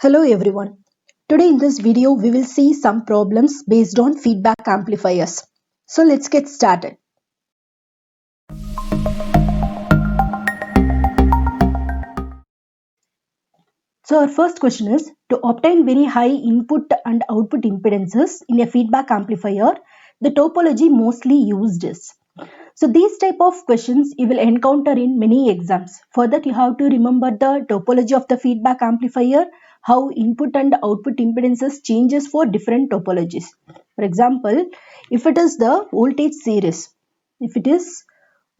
Hello everyone. Today in this video we will see some problems based on feedback amplifiers. So let's get started. So our first question is, to obtain very high input and output impedances in a feedback amplifier, the topology mostly used is. So these type of questions you will encounter in many exams. For that you have to remember the topology of the feedback amplifier, how input and output impedances changes for different topologies. For example, if it is the voltage series,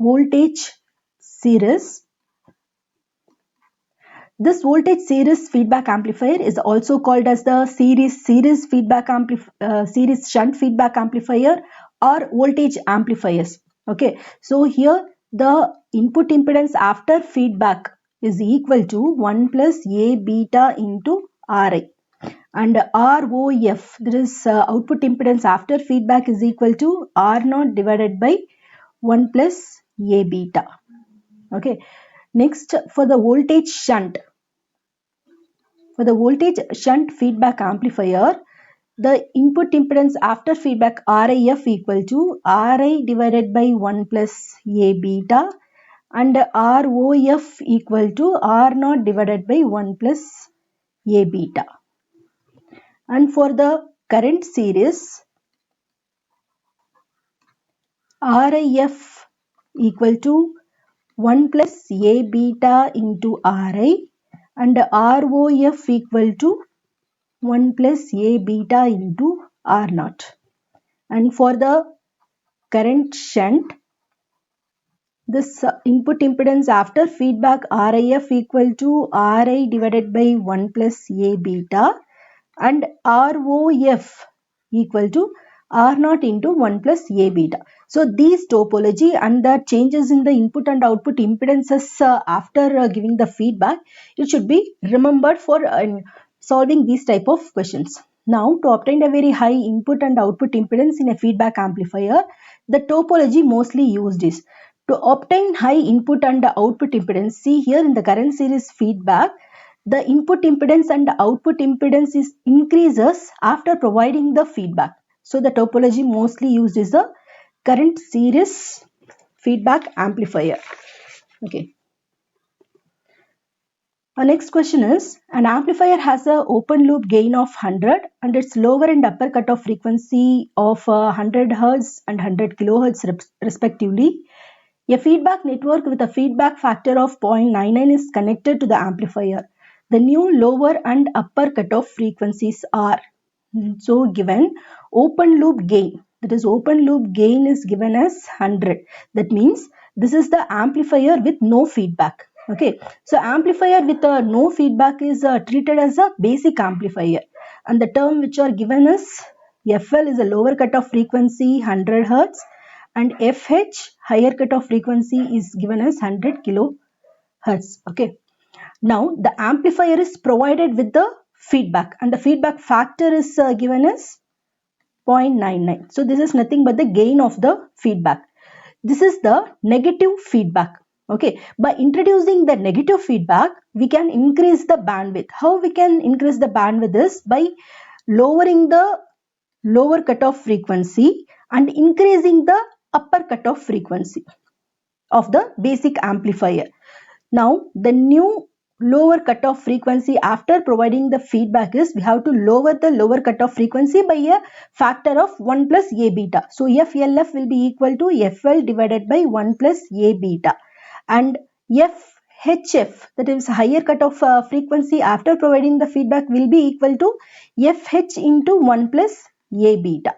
voltage series, this voltage series feedback amplifier is also called as the series shunt feedback amplifier or voltage amplifiers. Okay, so here the input impedance after feedback is equal to 1 plus A beta into Ri, and ROF, that is output impedance after feedback, is equal to R0 divided by 1 plus A beta. Okay, next for the voltage shunt. For the voltage shunt feedback amplifier, the input impedance after feedback RIF equal to Ri divided by 1 plus A beta, and ROF equal to R0 divided by 1 plus A beta. And for the current series, RIF equal to 1 plus A beta into Ri, and ROF equal to 1 plus A beta into R0. And for the current shunt, this input impedance after feedback RIF equal to Ri divided by 1 plus A beta, and ROF equal to R0 into 1 plus A beta. So these topology and the changes in the input and output impedances after giving the feedback, it should be remembered for solving these type of questions. Now, to obtain a very high input and output impedance in a feedback amplifier, the topology mostly used is, to obtain high input and output impedance. See here in the current series feedback, the input impedance and output impedance is increases after providing the feedback. So the topology mostly used is the current series feedback amplifier. Okay. Our next question is, an amplifier has an open loop gain of 100 and its lower and upper cutoff frequency of 100 Hz and 100 kHz respectively. A feedback network with a feedback factor of 0.99 is connected to the amplifier. The new lower and upper cutoff frequencies are, so given open loop gain, that is open loop gain is given as 100. That means this is the amplifier with no feedback. Okay, so amplifier with no feedback is treated as a basic amplifier, and the term which are given is FL is a lower cutoff frequency 100 Hz, and FH higher cutoff frequency is given as 100 kHz. Okay, now the amplifier is provided with the feedback, and the feedback factor is given as 0.99. So this is nothing but the gain of the feedback. This is the negative feedback. Okay, by introducing the negative feedback, we can increase the bandwidth. How we can increase the bandwidth is by lowering the lower cutoff frequency and increasing the upper cutoff frequency of the basic amplifier. Now the new lower cutoff frequency after providing the feedback is, we have to lower the lower cutoff frequency by a factor of 1 plus A beta. So FLF will be equal to FL divided by 1 plus A beta, and FHF, that is higher cutoff frequency after providing the feedback, will be equal to FH into 1 plus A beta.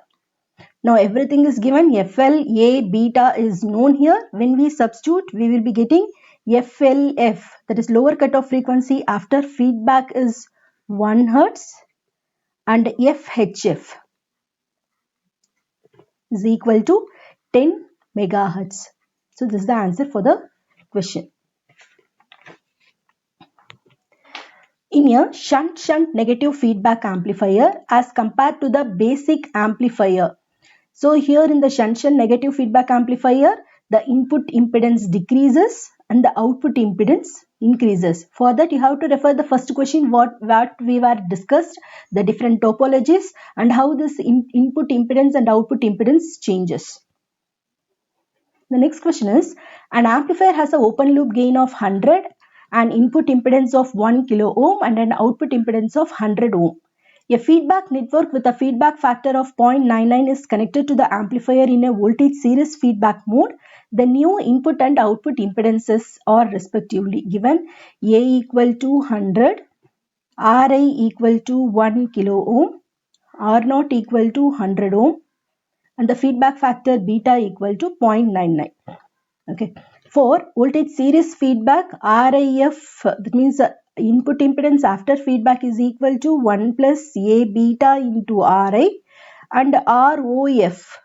Now everything is given. FL, A, beta is known here. When we substitute, we will be getting FLF, that is lower cutoff frequency after feedback is 1 Hz, and FHF is equal to 10 megahertz. So this is the answer for the question. In a shunt negative feedback amplifier as compared to the basic amplifier. So here in the shunt negative feedback amplifier, the input impedance decreases and the output impedance increases. For that, you have to refer the first question, what we were discussed, the different topologies and how this input impedance and output impedance changes. The next question is, an amplifier has an open loop gain of 100, an input impedance of 1 kilo ohm and an output impedance of 100 ohm. A feedback network with a feedback factor of 0.99 is connected to the amplifier in a voltage series feedback mode. The new input and output impedances are respectively given: A equal to 100, Ri equal to 1 kilo ohm, R0 equal to 100 ohm, and the feedback factor beta equal to 0.99. Okay. For voltage series feedback, RIF, that means input impedance after feedback is equal to 1 plus A beta into Ri, and ROF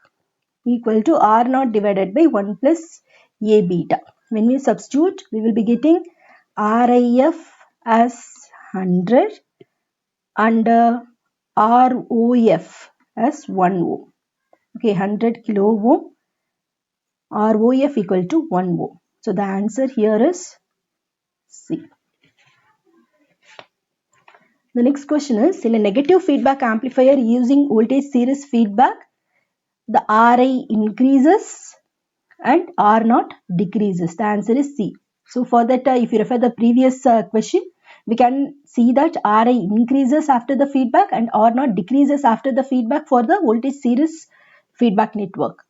equal to R0 divided by 1 plus A beta. When we substitute, we will be getting RIF as 100 and ROF as 1 ohm. Okay, 100 kilo ohm, ROF equal to 1 ohm. So the answer here is C. The next question is, in a negative feedback amplifier using voltage series feedback, the Ri increases and R0 decreases. The answer is C. So for that, if you refer the previous question, we can see that Ri increases after the feedback and R0 decreases after the feedback for the voltage series feedback network.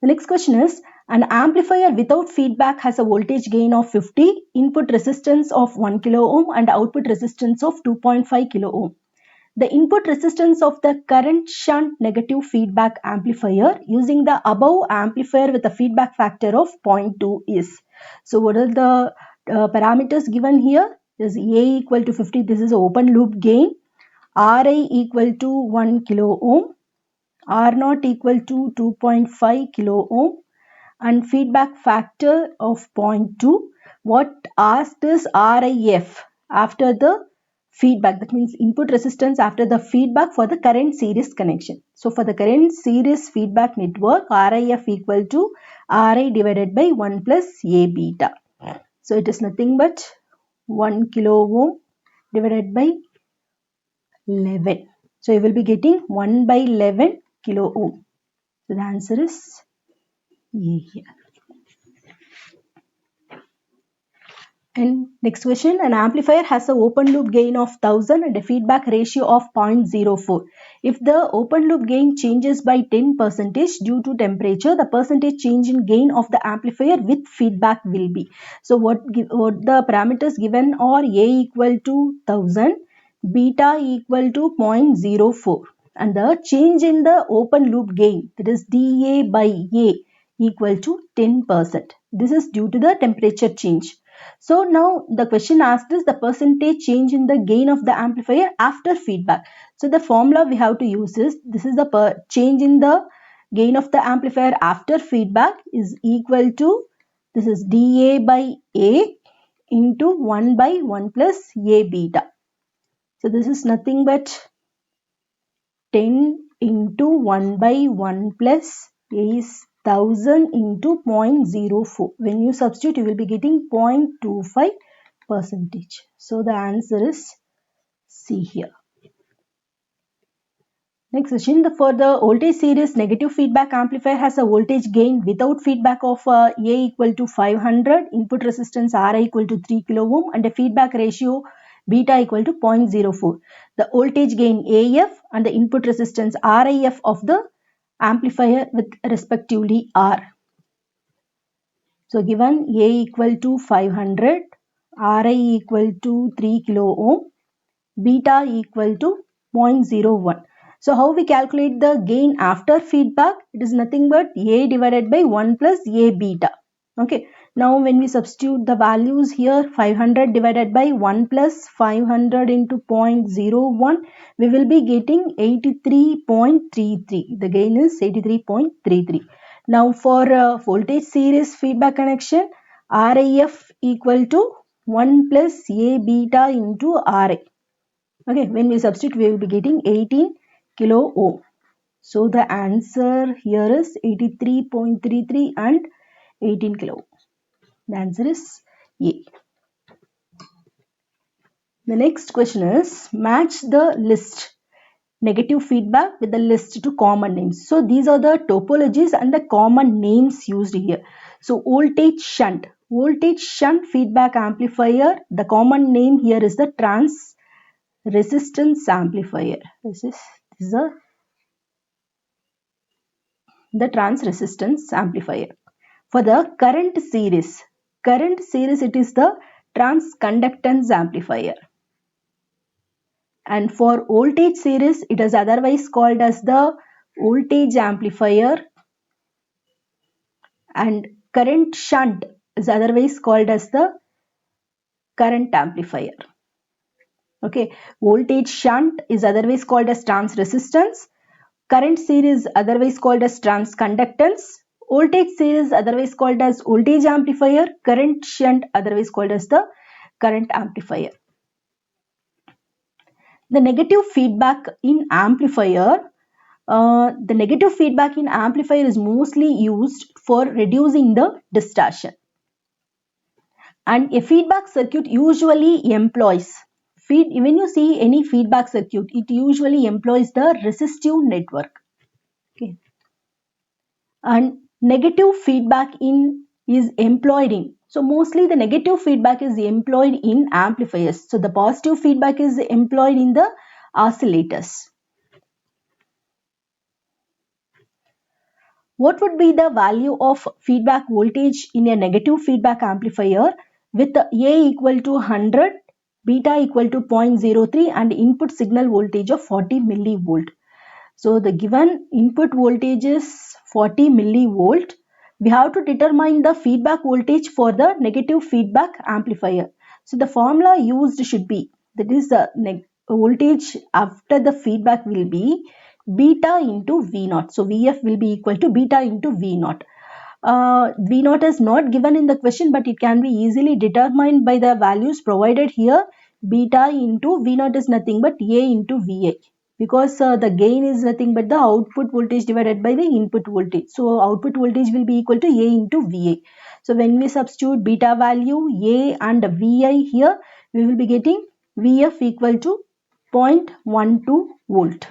The next question is, an amplifier without feedback has a voltage gain of 50, input resistance of 1 kilo ohm and output resistance of 2.5 kilo ohm. The input resistance of the current shunt negative feedback amplifier using the above amplifier with a feedback factor of 0.2 is. So what are the parameters given here? Is A equal to 50, this is open loop gain, Ri equal to 1 kilo ohm, R0 equal to 2.5 kilo ohm, and feedback factor of 0.2. What asked is RIF after the feedback, that means input resistance after the feedback for the current series connection. So for the current series feedback network, RIF equal to Ri divided by 1 plus A beta. So it is nothing but 1 kilo ohm divided by 11. So you will be getting 1 by 11 kilo ohm. So the answer is A here. And next question, an amplifier has an open loop gain of 1000 and a feedback ratio of 0.04. If the open loop gain changes by 10% due to temperature, the percentage change in gain of the amplifier with feedback will be. So what the parameters given are A equal to 1000, beta equal to 0.04, and the change in the open loop gain, that is dA by A, equal to 10%. This is due to the temperature change. So now the question asked is the percentage change in the gain of the amplifier after feedback. So the formula we have to use is, this is the change in the gain of the amplifier after feedback is equal to, this is dA by A into 1 by 1 plus A beta. So this is nothing but 10 into 1 by 1 plus A is 1000 into 0.04. When you substitute, you will be getting 0.25%. So the answer is C here. Next question, for the voltage series negative feedback amplifier has a voltage gain without feedback of A equal to 500, input resistance R equal to 3 kilo ohm and a feedback ratio beta equal to 0.04. The voltage gain AF and the input resistance RIF of the amplifier with respectively R. So given A equal to 500, Ri equal to 3 kilo ohm, beta equal to 0.01. So how we calculate the gain after feedback? It is nothing but A divided by 1 plus A beta. Okay. Now when we substitute the values here, 500 divided by 1 plus 500 into 0.01, we will be getting 83.33. The gain is 83.33. Now for voltage series feedback connection, RIF equal to 1 plus A beta into Ri. Okay, when we substitute, we will be getting 18 kilo ohm. So the answer here is 83.33 and 18 kilo ohm. The answer is A. The next question is match the list negative feedback with the list to common names. So these are the topologies and the common names used here. So voltage shunt feedback amplifier. The common name here is the trans resistance amplifier. This is the trans resistance amplifier. For the current series it is the trans conductance amplifier. And for voltage series it is otherwise called as the voltage amplifier, and current shunt is otherwise called as the current amplifier. Okay, voltage shunt is otherwise called as trans resistance, current series otherwise called as trans conductance, voltage series otherwise called as voltage amplifier, current shunt otherwise called as the current amplifier. The negative feedback in amplifier. The negative feedback in amplifier is mostly used for reducing the distortion. And a feedback circuit usually employs, when you see any feedback circuit, it usually employs the resistive network. Okay. And negative feedback is employed in. So mostly the negative feedback is employed in amplifiers. So the positive feedback is employed in the oscillators. What would be the value of feedback voltage in a negative feedback amplifier with A equal to 100, beta equal to 0.03 and input signal voltage of 40 millivolt? So the given input voltage is 40 millivolt. We have to determine the feedback voltage for the negative feedback amplifier. So the formula used should be, that is the voltage after the feedback will be beta into V naught. So Vf will be equal to beta into V naught. V naught is not given in the question, but it can be easily determined by the values provided here. Beta into V naught is nothing but A into Va, because the gain is nothing but the output voltage divided by the input voltage. So output voltage will be equal to A into Va. So when we substitute beta value A and Vi here, we will be getting Vf equal to 0.12 volt.